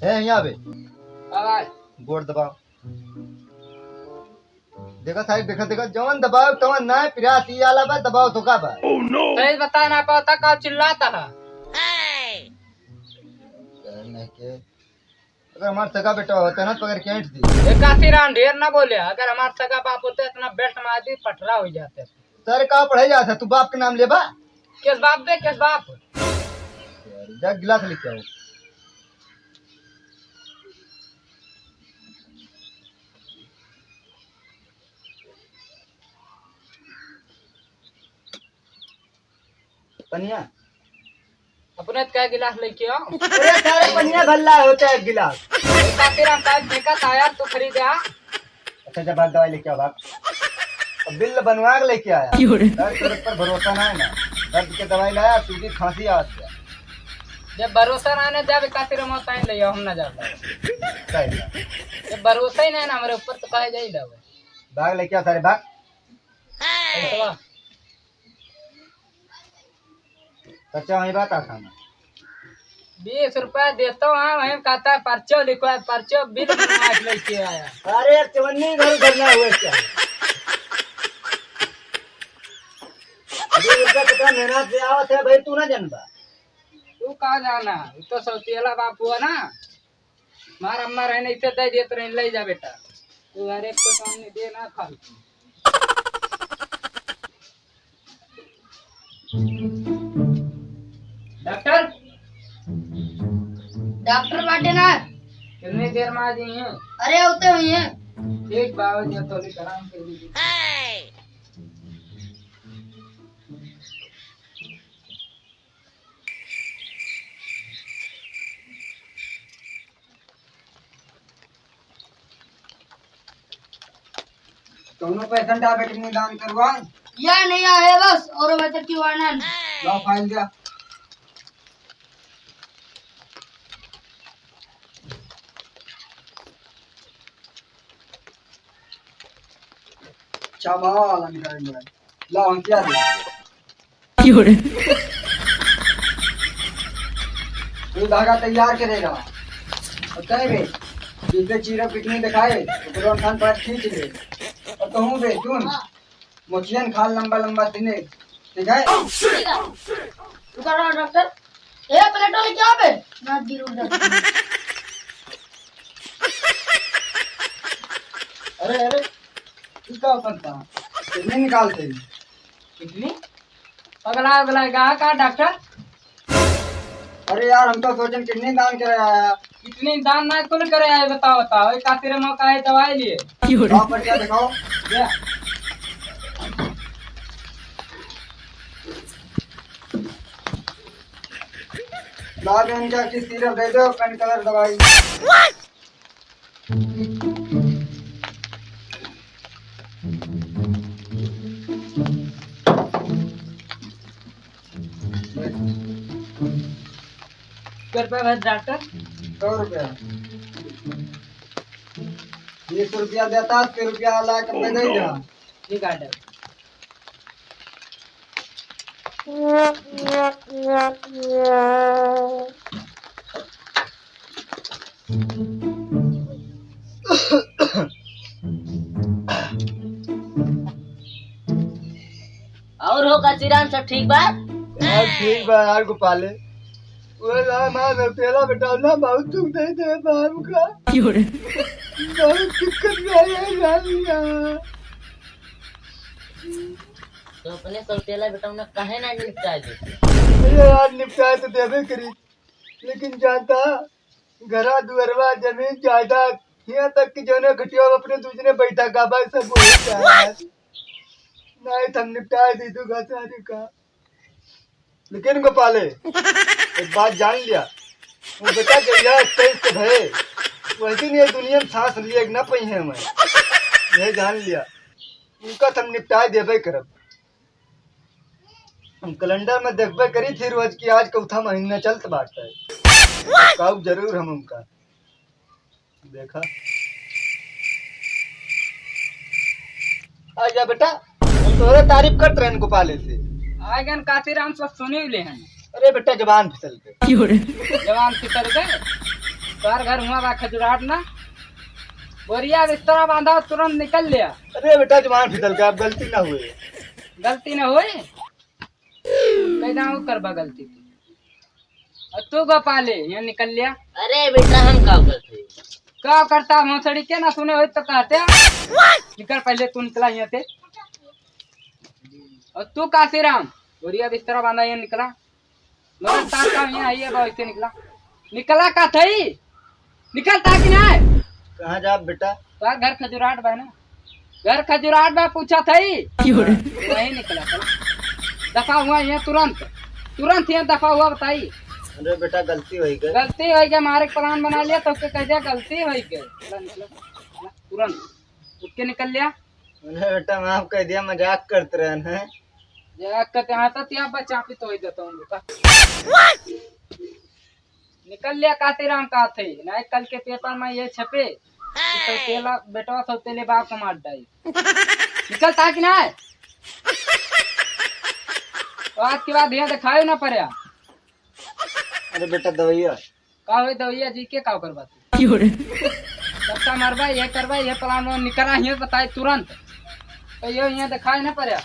है यहाँ पे आवाज गोड़ दबाओ। देखा साहब, देखा देखा जवन दबाओ तवन ना पिराती आला बा दबाओ तो का बा। सही बता ना पाता का चिल्लाता है। करने के अगर हमारा सगा बेटा होता ना तो अगर कैंट दी। एक काशीराम ढेर ना बोले, अगर हमारा सगा बाप होते इतना बेल्ट मार दी पटरा हो जाते। सर का पढ़ाई जाता तू बाप के नाम ले बा। किस बाप बे किस बाप? जा गिलास लेके आओ। पनिया अपने क्या गिलास लेके आओ। अरे सारे पनिया भल्ला होता है गिलास। काशीराम का देखा था यार तो खरीदे आ। अच्छा जब बात दवाई लेके आओ बाप। अब बिल बनवा के लेके आया। दर्द पर भरोसा ना है ना। दर्द की दवाई लाया सीधी खांसी आ गया। जब भरोसा ना है जब काशीराम होता है ले हम ना जाता। जब भरोसा ही नहीं ना हमारे ऊपर तो कहे जाई दे। भाग लेके आ सारे भाग। ऐसा कच्चा वही बात आ खाना। 20 रुपया देता हूँ। हाँ वही कहता है पर्चो लिखो है, पर्चो बिल बनवा के लेके आया। अरे चवन्नी घर करना हुआ क्या? 2 रुपया कितना मेहनत से आवत है भाई, तू ना जानबा। तू कहाँ जाना? तो सौतेला बाप हुआ ना। मार अम्मा रहने इसे दे देते रहे ले जा बेटा। तू हर एक को सामने दे ना खा। डॉक्टर डॉक्टर बाटे ना कितनी देर में आ जाइए? अरे होते हुई है। ठीक बाबा जी तो कराम के लिए। दोनों पेशेंट आप कितनी दान करवाए? या नहीं आए बस और बच्चे क्यों आना? लो फाइल दिया। चावल निकाल दो। लो हम क्या दे? तू धागा तैयार करेगा। बताए बे जिसे चीरा पिटनी दिखाए तो तुरंत खान पर खींच ले। और कहूँ बे सुन मुखियन खाल लंबा लंबा सीने ठीक है? तू कर रहा डॉक्टर? ए प्लेटो लेके आ बे। ना गिर उधर। अरे अरे क्या करता कितने निकालते हैं? कितनी अगला अगला कहा का डॉक्टर? अरे यार हम तो सोचन कितने दान कराया। कितनी दान ना कुल करे आए बताओ बताओ। एक कातिरे मौका है दवाई लिए पर क्या दिखाओ। या। बाद में इनका किस सिरप दे दो पेन कलर दवाई। रुपया बस डॉक्टर? 100 रुपया। 20 रुपया देता 80 रुपया ला कर दे दे। ठीक है डॉक्टर। और हो काशीराम सब ठीक बा? यार ठीक बा यार गोपाले। वो ना मां तेरा बेटा ना बहुत दुख दे दे बाप का। बहुत दिक्कत है यार। तो अपने सौतेला बेटा ने कहे ना निपटा दे। अरे यार निपटाए तो देवे करी लेकिन जानता घरा दुअरवा जमीन जायदाद यहाँ तक कि जो ने घटिया अपने दूसरे बैठा गाबा सब हो यार। नहीं हम निपटाए दी तू घसारी का। लेकिन गोपाले एक बात जान लिया वो बेटा गैया 23 के भय वैसे नहीं दुनिया में सांस लिए न पई है मैं यह जान लिया उनका हम निपटाए देवे करब। हम कैलेंडर में देखबे करी थी रोज की आज चौथा महीना चलत बात है काउ जरूर हम उनका देखा। आजा बेटा हम तोरे तारीफ करते रहे गोपाले से। आगन काशीराम सब सुने ले हैं। अरे बेटा जवान फिसल गए। जवान फिसल गए तार घर हुआ बा खजुराट ना बोरिया बिस्तरा बांधा तुरंत निकल लिया। अरे बेटा जमान फिसल के आप गलती ना हुई। गलती न होई कैदा हो करबा गलती और तू गोपाले यहाँ निकल लिया। अरे बेटा हम का करते क्या करता मोसड़ी के ना सुने हो तो कहते निकल पहले तू निकला यहाँ से। और तू काशीराम बोरिया बिस्तरा बांधा यहाँ निकला मगर ताका यहाँ आइए बा ऐसे निकला का थई निकलता कि ना कहाँ जा बेटा? तो घर खजुराट बा ना घर खजुराट बा पूछा थई वही निकला था दफा हुआ यहाँ तुरंत तुरंत यहाँ दफा हुआ बताई। अरे बेटा गलती हुई गई। गलती हो गया मारे प्लान बना लिया तो उसके कह दिया गलती हो गई तुरंत उठ के निकल लिया। अरे बेटा माफ कर दिया मजाक करते रहे हैं। कहते हाँ तो ત્યાં बचा भी तो ही देता हूँ बेटा निकल लिया काशीराम का थे नहीं कल के पेपर में ये छपे तो तेला बेटवा सब तेले बाप का मार डाई निकलता कि ना तो आज के बाद यहाँ दिखाई ना पड़े। अरे बेटा दवाइया का हो दवैया जी के का करवाती सबका मरबा ये करवा ये प्लान निकला ये बताए तुरंत तो ये यहाँ दिखाई ना पड़े।